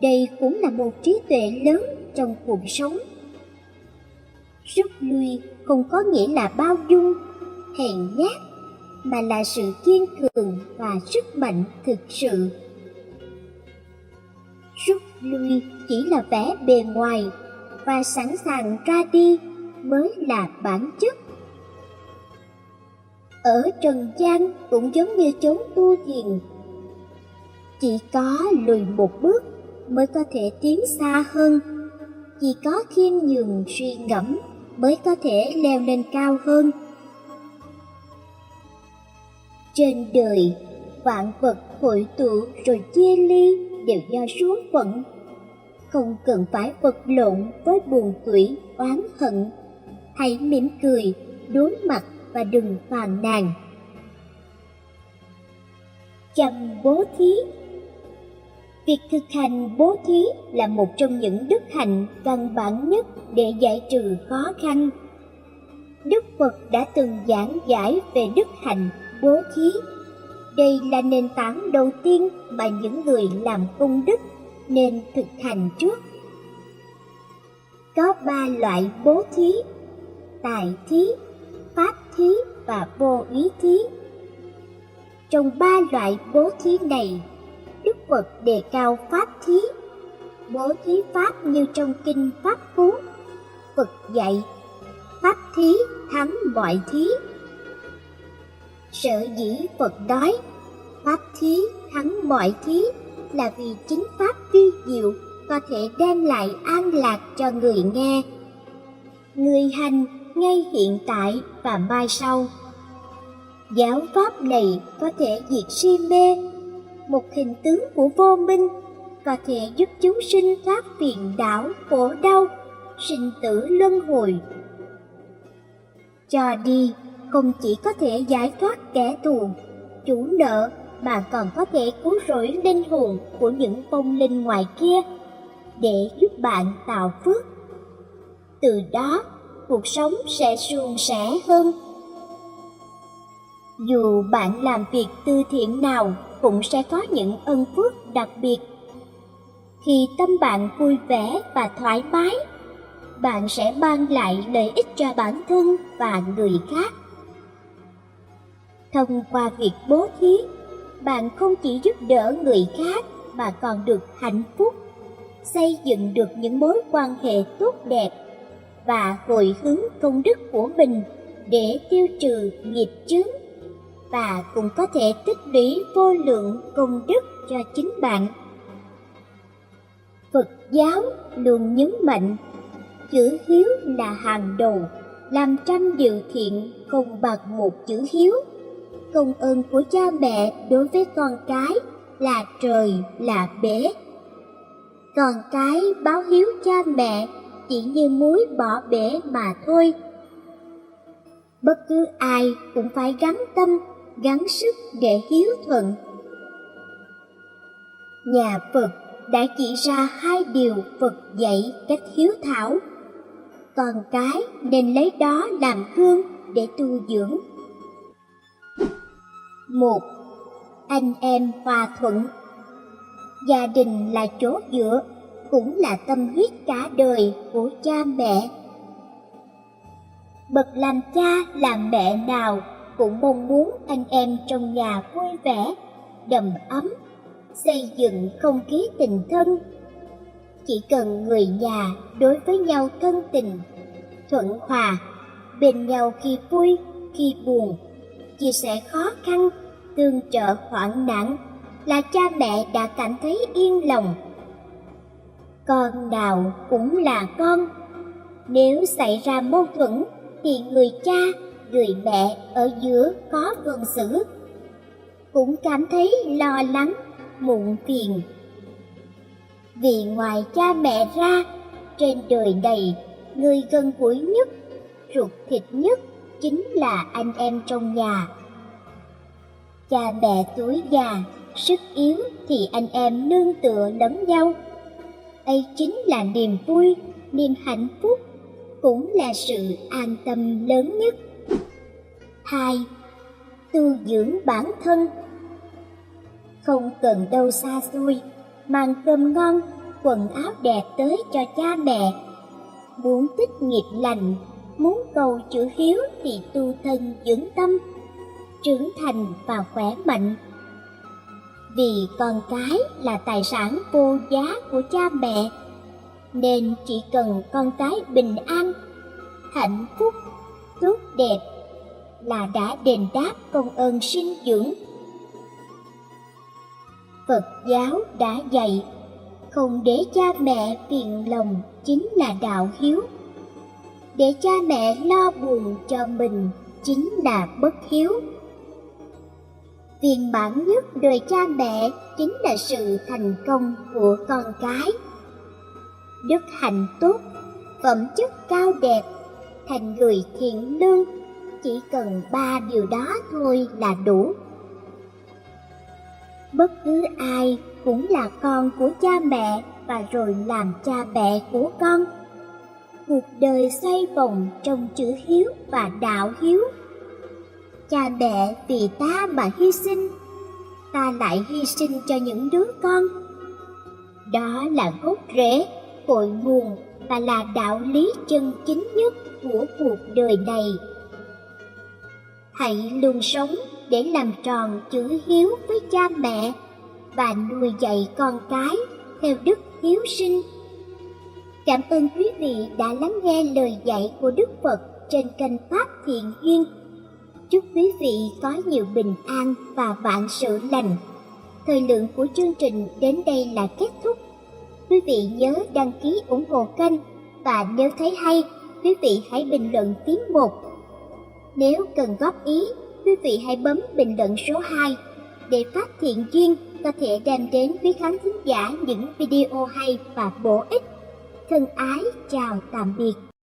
A: Đây cũng là một trí tuệ lớn trong cuộc sống. Rút lui không có nghĩa là bao dung, hèn nhát, mà là sự kiên cường và sức mạnh thực sự. Rút lui chỉ là vẻ bề ngoài, và sẵn sàng ra đi mới là bản chất. Ở trần gian cũng giống như chốn tu thiền, chỉ có lùi một bước mới có thể tiến xa hơn, chỉ có khiêm nhường suy ngẫm mới có thể leo lên cao hơn. Trên đời, vạn vật hội tụ rồi chia ly đều do số phận. Không cần phải vật lộn với buồn tủi, oán hận. Hãy mỉm cười, đối mặt và đừng phàn nàn. Chăm bố thí. Việc thực hành bố thí là một trong những đức hạnh căn bản nhất để giải trừ khó khăn. Đức Phật đã từng giảng giải về đức hạnh bố thí. Đây là nền tảng đầu tiên mà những người làm công đức nên thực hành trước. Có 3 loại bố thí: tài thí, pháp thí và vô ý thí. Trong 3 loại bố thí này, Đức Phật đề cao pháp thí. Bố thí pháp như trong kinh Pháp Cú, Phật dạy pháp thí thắng mọi thí. Sở dĩ Phật nói pháp thí thắng mọi thí là vì chính pháp vi diệu có thể đem lại an lạc cho người nghe, người hành ngay hiện tại và mai sau. Giáo pháp này có thể diệt si mê, một hình tướng của vô minh, có thể giúp chúng sinh thoát phiền não, khổ đau, sinh tử luân hồi. Cho đi không chỉ có thể giải thoát kẻ thù, chủ nợ mà còn có thể cứu rỗi linh hồn của những vong linh ngoài kia để giúp bạn tạo phước. Từ đó, cuộc sống sẽ suôn sẻ hơn. Dù bạn làm việc từ thiện nào cũng sẽ có những ân phước đặc biệt. Khi tâm bạn vui vẻ và thoải mái, bạn sẽ mang lại lợi ích cho bản thân và người khác. Thông qua việc bố thí, bạn không chỉ giúp đỡ người khác mà còn được hạnh phúc, xây dựng được những mối quan hệ tốt đẹp và hồi hướng công đức của mình để tiêu trừ nghiệp chướng, và cũng có thể tích lũy vô lượng công đức cho chính bạn. Phật giáo luôn nhấn mạnh chữ hiếu là hàng đầu, làm trăm điều thiện không bằng một chữ hiếu. Công ơn của cha mẹ đối với con cái là trời là bể. Con cái báo hiếu cha mẹ chỉ như muối bỏ bể mà thôi. Bất cứ ai cũng phải gắng tâm, gắng sức để hiếu thuận. Nhà Phật đã chỉ ra hai điều Phật dạy cách hiếu thảo. Con cái nên lấy đó làm gương để tu dưỡng. 1. Anh em hòa thuận. Gia đình là chỗ dựa, cũng là tâm huyết cả đời của cha mẹ. Bậc làm cha làm mẹ nào cũng mong muốn anh em trong nhà vui vẻ, đầm ấm, xây dựng không khí tình thân. Chỉ cần người nhà đối với nhau thân tình, thuận hòa, bên nhau khi vui, khi buồn, chia sẻ khó khăn, tương trợ hoạn nạn, là cha mẹ đã cảm thấy yên lòng. Con nào cũng là con. Nếu xảy ra mâu thuẫn thì người cha, người mẹ ở giữa có phân xử, cũng cảm thấy lo lắng, muộn phiền. Vì ngoài cha mẹ ra, trên đời này, người gần gũi nhất, ruột thịt nhất chính là anh em trong nhà. Cha mẹ tuổi già, sức yếu thì anh em nương tựa lẫn nhau. Ấy chính là niềm vui, niềm hạnh phúc, cũng là sự an tâm lớn nhất. 2. Tu dưỡng bản thân. Không cần đâu xa xôi, mang cơm ngon, quần áo đẹp tới cho cha mẹ. Muốn tích nghiệp lành, muốn cầu chữ hiếu thì tu thân dưỡng tâm, trưởng thành và khỏe mạnh. Vì con cái là tài sản vô giá của cha mẹ, nên chỉ cần con cái bình an, hạnh phúc, tốt đẹp là đã đền đáp công ơn sinh dưỡng. Phật giáo đã dạy, không để cha mẹ phiền lòng chính là đạo hiếu. Để cha mẹ lo buồn cho mình chính là bất hiếu. Viên mãn nhất đời cha mẹ chính là sự thành công của con cái. Đức hạnh tốt, phẩm chất cao đẹp, thành người thiện lương, chỉ cần 3 điều đó thôi là đủ. Bất cứ ai cũng là con của cha mẹ và rồi làm cha mẹ của con. Cuộc đời xoay vòng trong chữ hiếu và đạo hiếu. Cha mẹ vì ta mà hy sinh, ta lại hy sinh cho những đứa con. Đó là gốc rễ, cội nguồn và là đạo lý chân chính nhất của cuộc đời này. Hãy luôn sống để làm tròn chữ hiếu với cha mẹ và nuôi dạy con cái theo đức hiếu sinh. Cảm ơn quý vị đã lắng nghe lời dạy của Đức Phật trên kênh Pháp Thiện Duyên. Chúc quý vị có nhiều bình an và vạn sự lành. Thời lượng của chương trình đến đây là kết thúc. Quý vị nhớ đăng ký ủng hộ kênh, và nếu thấy hay, quý vị hãy bình luận tiếng 1. Nếu cần góp ý, quý vị hãy bấm bình luận số 2 để Pháp Thiện Duyên có thể đem đến quý khán thính giả những video hay và bổ ích. Thân ái chào tạm biệt.